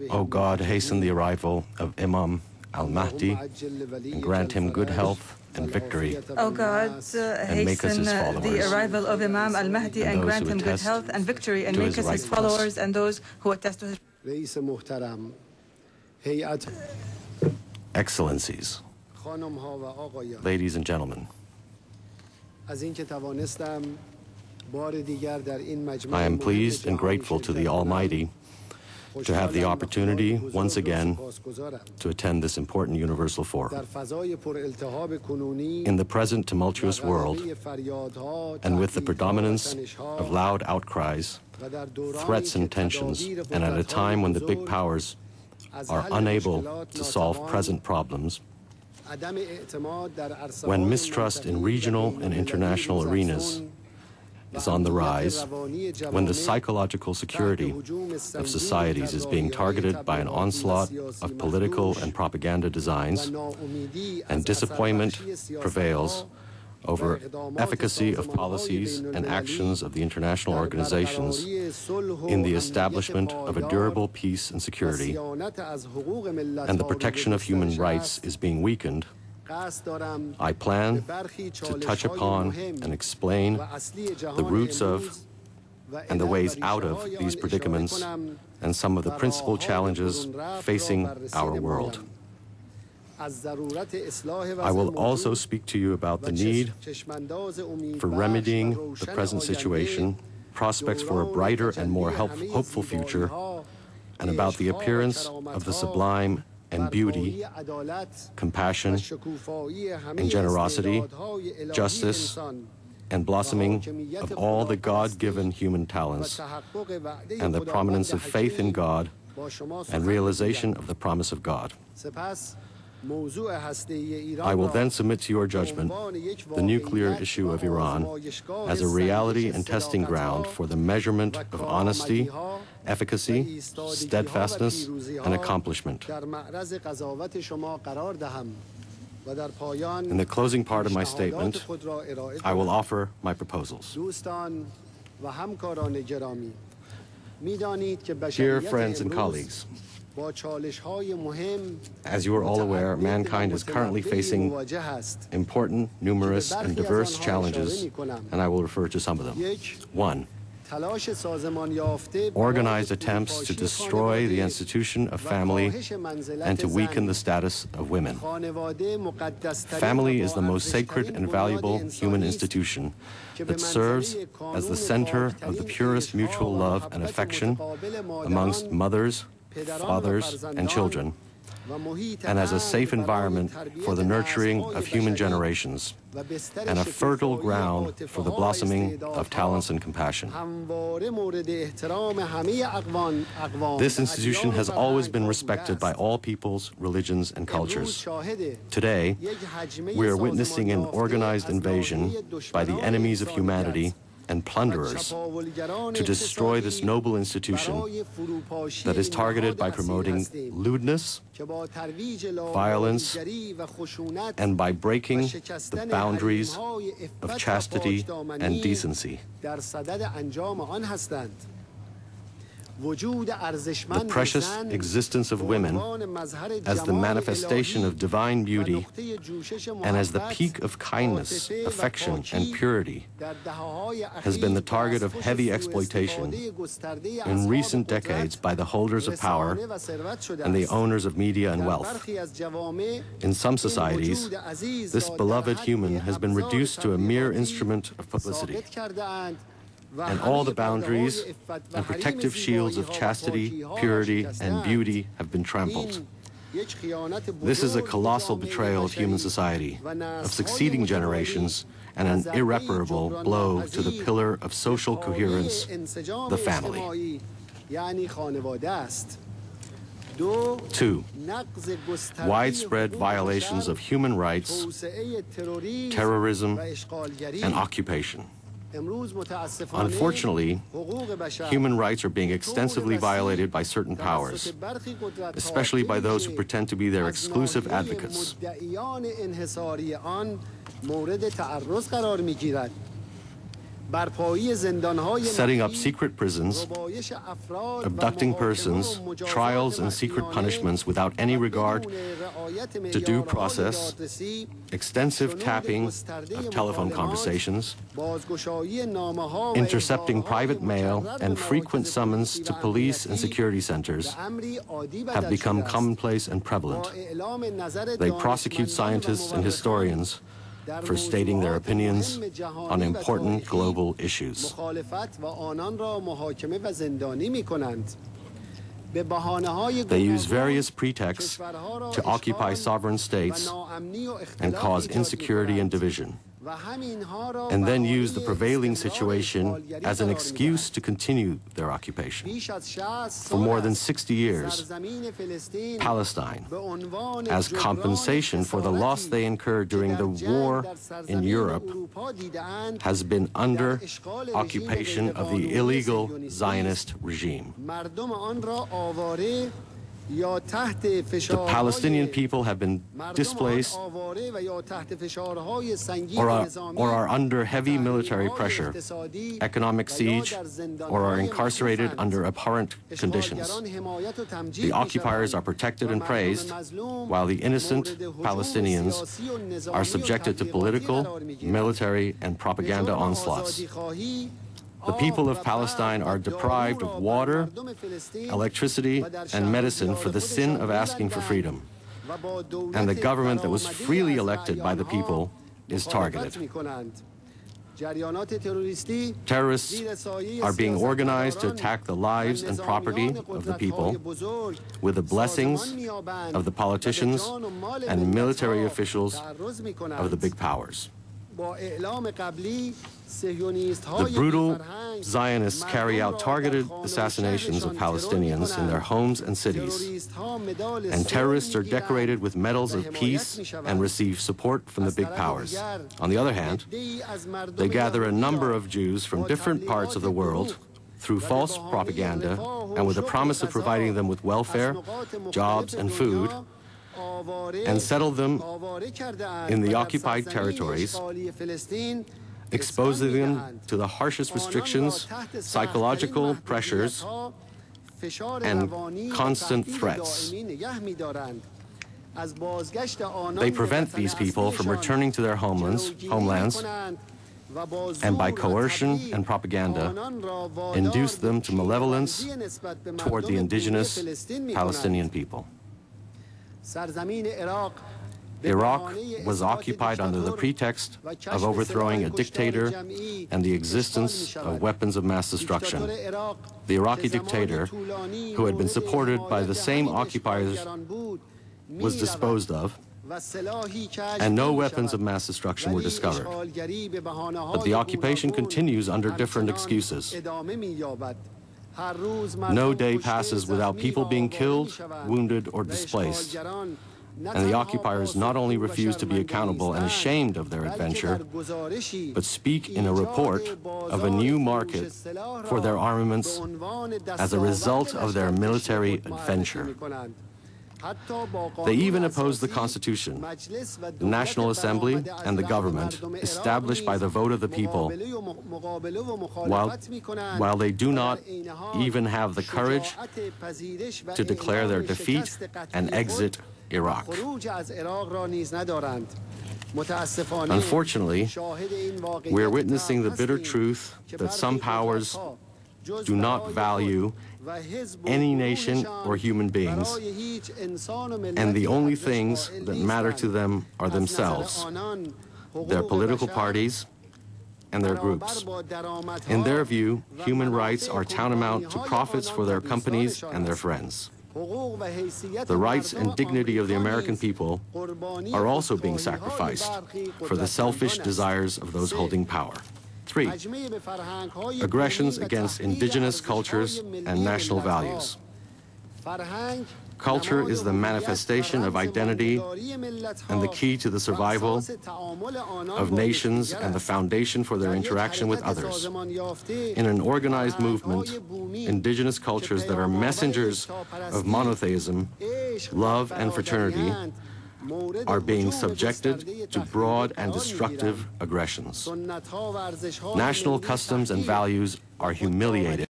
O God, hasten the arrival of Imam al-Mahdi and grant him good health and victory. O God, hasten the arrival of Imam al-Mahdi and grant him good health and victory, and make us his followers and those who attest to his... Excellencies, ladies and gentlemen, I am pleased and grateful to the Almighty to have the opportunity once again to attend this important universal forum. In the present tumultuous world, and with the predominance of loud outcries, threats and tensions, and at a time when the big powers are unable to solve present problems, when mistrust in regional and international arenas is on the rise, when the psychological security of societies is being targeted by an onslaught of political and propaganda designs, and disappointment prevails over efficacy of policies and actions of the international organizations in the establishment of a durable peace and security, and the protection of human rights is being weakened, I plan to touch upon and explain the roots of and the ways out of these predicaments and some of the principal challenges facing our world. I will also speak to you about the need for remedying the present situation, prospects for a brighter and more hopeful future, and about the appearance of the sublime and beauty, compassion, and generosity, justice, and blossoming of all the God-given human talents, and the prominence of faith in God and realization of the promise of God. I will then submit to your judgment the nuclear issue of Iran as a reality and testing ground for the measurement of honesty, efficacy, steadfastness, and accomplishment. In the closing part of my statement, I will offer my proposals. Dear friends and colleagues, as you are all aware, mankind is currently facing important, numerous, and diverse challenges, and I will refer to some of them. 1. Organized attempts to destroy the institution of family and to weaken the status of women. Family is the most sacred and valuable human institution that serves as the center of the purest mutual love and affection amongst mothers, fathers, and children, and as a safe environment for the nurturing of human generations, and a fertile ground for the blossoming of talents and compassion. This institution has always been respected by all peoples, religions, and cultures. Today, we are witnessing an organized invasion by the enemies of humanity and plunderers to destroy this noble institution that is targeted by promoting lewdness, violence, and by breaking the boundaries of chastity and decency. The precious existence of women as the manifestation of divine beauty and as the peak of kindness, affection, and purity has been the target of heavy exploitation in recent decades by the holders of power and the owners of media and wealth. In some societies, this beloved human has been reduced to a mere instrument of publicity, and all the boundaries and protective shields of chastity, purity, and beauty have been trampled. This is a colossal betrayal of human society, of succeeding generations, and an irreparable blow to the pillar of social coherence, the family. 2. Widespread violations of human rights, terrorism, and occupation. Unfortunately, human rights are being extensively violated by certain powers, especially by those who pretend to be their exclusive advocates. setting up secret prisons, abducting persons, trials and secret punishments without any regard to due process, extensive tapping of telephone conversations, intercepting private mail, and frequent summons to police and security centers have become commonplace and prevalent. They prosecute scientists and historians for stating their opinions on important global issues. They use various pretexts to occupy sovereign states and cause insecurity and division, and then use the prevailing situation as an excuse to continue their occupation. For more than 60 years, Palestine, as compensation for the loss they incurred during the war in Europe, has been under occupation of the illegal Zionist regime. The Palestinian people have been displaced or are under heavy military pressure, economic siege, or are incarcerated under abhorrent conditions. The occupiers are protected and praised, while the innocent Palestinians are subjected to political, military, and propaganda onslaughts. The people of Palestine are deprived of water, electricity, and medicine for the sin of asking for freedom. And the government that was freely elected by the people is targeted. Terrorists are being organized to attack the lives and property of the people with the blessings of the politicians and military officials of the big powers. The brutal Zionists carry out targeted assassinations of Palestinians in their homes and cities, and terrorists are decorated with medals of peace and receive support from the big powers. On the other hand, they gather a number of Jews from different parts of the world through false propaganda and with the promise of providing them with welfare, jobs, and food, and settle them in the occupied territories, exposing them to the harshest restrictions, psychological pressures, and constant threats. They prevent these people from returning to their homelands, and by coercion and propaganda, induce them to malevolence toward the indigenous Palestinian people. Iraq was occupied under the pretext of overthrowing a dictator and the existence of weapons of mass destruction. The Iraqi dictator, who had been supported by the same occupiers, was disposed of, and no weapons of mass destruction were discovered. But the occupation continues under different excuses. No day passes without people being killed, wounded, or displaced. And the occupiers not only refuse to be accountable and ashamed of their adventure, but speak in a report of a new market for their armaments as a result of their military adventure. They even oppose the Constitution, the National Assembly, and the government established by the vote of the people, while they do not even have the courage to declare their defeat and exit Iraq. Unfortunately, we are witnessing the bitter truth that some powers do not value any nation or human beings, and the only things that matter to them are themselves, their political parties, and their groups. In their view, human rights are tantamount to profits for their companies and their friends. The rights and dignity of the American people are also being sacrificed for the selfish desires of those holding power. 3. Aggressions against indigenous cultures and national values. Culture is the manifestation of identity and the key to the survival of nations and the foundation for their interaction with others. In an organized movement, indigenous cultures that are messengers of monotheism, love, and fraternity are being subjected to broad and destructive aggressions. National customs and values are humiliated.